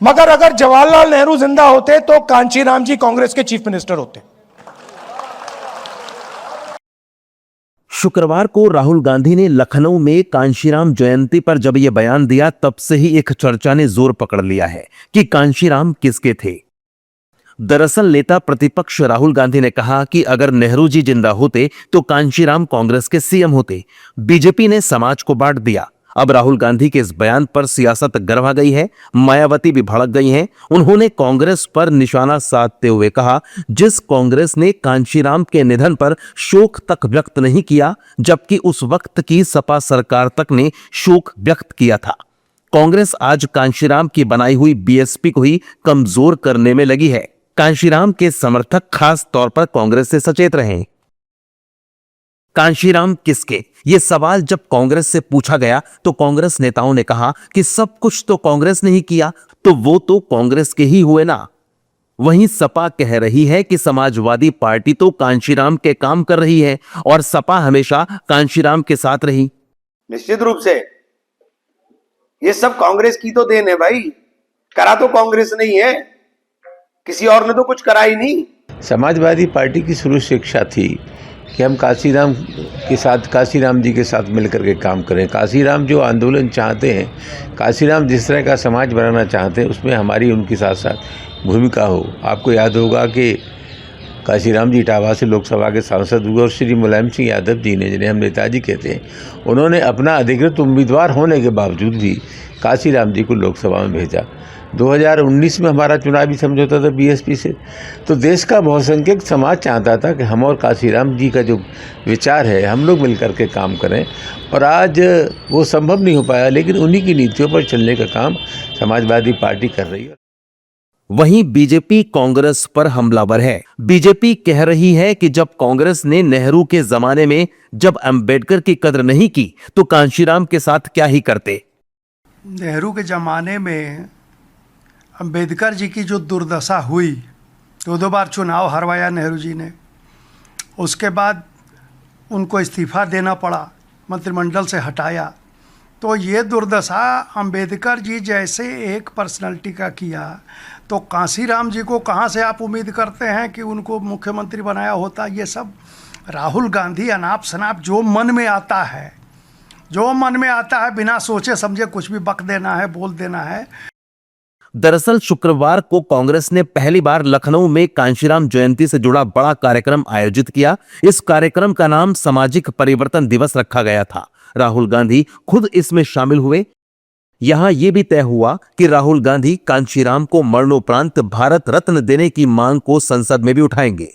मगर अगर जवाहरलाल नेहरू जिंदा होते तो कांशीराम जी कांग्रेस के चीफ मिनिस्टर होते। शुक्रवार को राहुल गांधी ने लखनऊ में कांशीराम जयंती पर जब यह बयान दिया, तब से ही एक चर्चा ने जोर पकड़ लिया है कि कांशीराम किसके थे। दरअसल नेता प्रतिपक्ष राहुल गांधी ने कहा कि अगर नेहरू जी जिंदा होते तो कांशीराम कांग्रेस के सीएम होते। बीजेपी ने समाज को बांट दिया। अब राहुल गांधी के इस बयान पर सियासत गरमा गई है। मायावती भी भड़क गई हैं। उन्होंने कांग्रेस पर निशाना साधते हुए कहा, जिस कांग्रेस ने कांशीराम के निधन पर शोक तक व्यक्त नहीं किया, जबकि उस वक्त की सपा सरकार तक ने शोक व्यक्त किया था। कांग्रेस आज कांशीराम की बनाई हुई बीएसपी को ही कमजोर करने में लगी है। कांशीराम के समर्थक खास तौर पर कांग्रेस से सचेत रहे। कांशीराम किसके, यह सवाल जब कांग्रेस से पूछा गया तो कांग्रेस नेताओं ने कहा कि सब कुछ तो कांग्रेस ने ही किया, तो वो तो कांग्रेस के ही हुए ना। वहीं सपा कह रही है कि समाजवादी पार्टी तो कांशीराम के काम कर रही है और सपा हमेशा कांशीराम के साथ रही। निश्चित रूप से ये सब कांग्रेस की तो देन है भाई। करा तो कांग्रेस नहीं है, किसी और ने तो कुछ करा ही नहीं। समाजवादी पार्टी की शुरू से इच्छा थी कि हम कांशीराम जी के साथ मिलकर के काम करें। कांशीराम जो आंदोलन चाहते हैं, कांशीराम जिस तरह का समाज बनाना चाहते हैं, उसमें हमारी उनके साथ साथ भूमिका हो। आपको याद होगा कि कांशीराम जी इटावा से लोकसभा के सांसद हुए और श्री मुलायम सिंह यादव जी ने, जिन्हें हम नेताजी कहते हैं, उन्होंने अपना अधिकृत उम्मीदवार होने के बावजूद भी कांशीराम जी को लोकसभा में भेजा। 2019 में हमारा चुनावी समझौता था बीएसपी से। तो देश का बहुसंख्यक समाज चाहता था कि हम और कांशीराम जी का जो विचार है, हम लोग मिलकर के काम करें, और आज वो संभव नहीं हो पाया। लेकिन उन्हीं की नीतियों पर चलने का काम समाजवादी पार्टी कर रही है। वहीं बीजेपी कांग्रेस पर हमलावर है। बीजेपी कह रही है कि जब कांग्रेस ने नेहरू के जमाने में जब अंबेडकर की कद्र नहीं की तो कांशीराम के साथ क्या ही करते। नेहरू के ज़माने में अंबेडकर जी की जो दुर्दशा हुई, दो बार चुनाव हरवाया नेहरू जी ने, उसके बाद उनको इस्तीफ़ा देना पड़ा, मंत्रिमंडल से हटाया। तो ये दुर्दशा अंबेडकर जी जैसे एक पर्सनालिटी का किया, तो कांशीराम जी को कहाँ से आप उम्मीद करते हैं कि उनको मुख्यमंत्री बनाया होता। ये सब राहुल गांधी अनाप शनाप जो मन में आता है, बिना सोचे समझे कुछ भी बक देना है, बोल देना है। दरअसल शुक्रवार को कांग्रेस ने पहली बार लखनऊ में कांशीराम जयंती से जुड़ा बड़ा कार्यक्रम आयोजित किया। इस कार्यक्रम का नाम सामाजिक परिवर्तन दिवस रखा गया था। राहुल गांधी खुद इसमें शामिल हुए। यहां यह भी तय हुआ कि राहुल गांधी कांशीराम को मरणोपरांत भारत रत्न देने की मांग को संसद में भी उठाएंगे।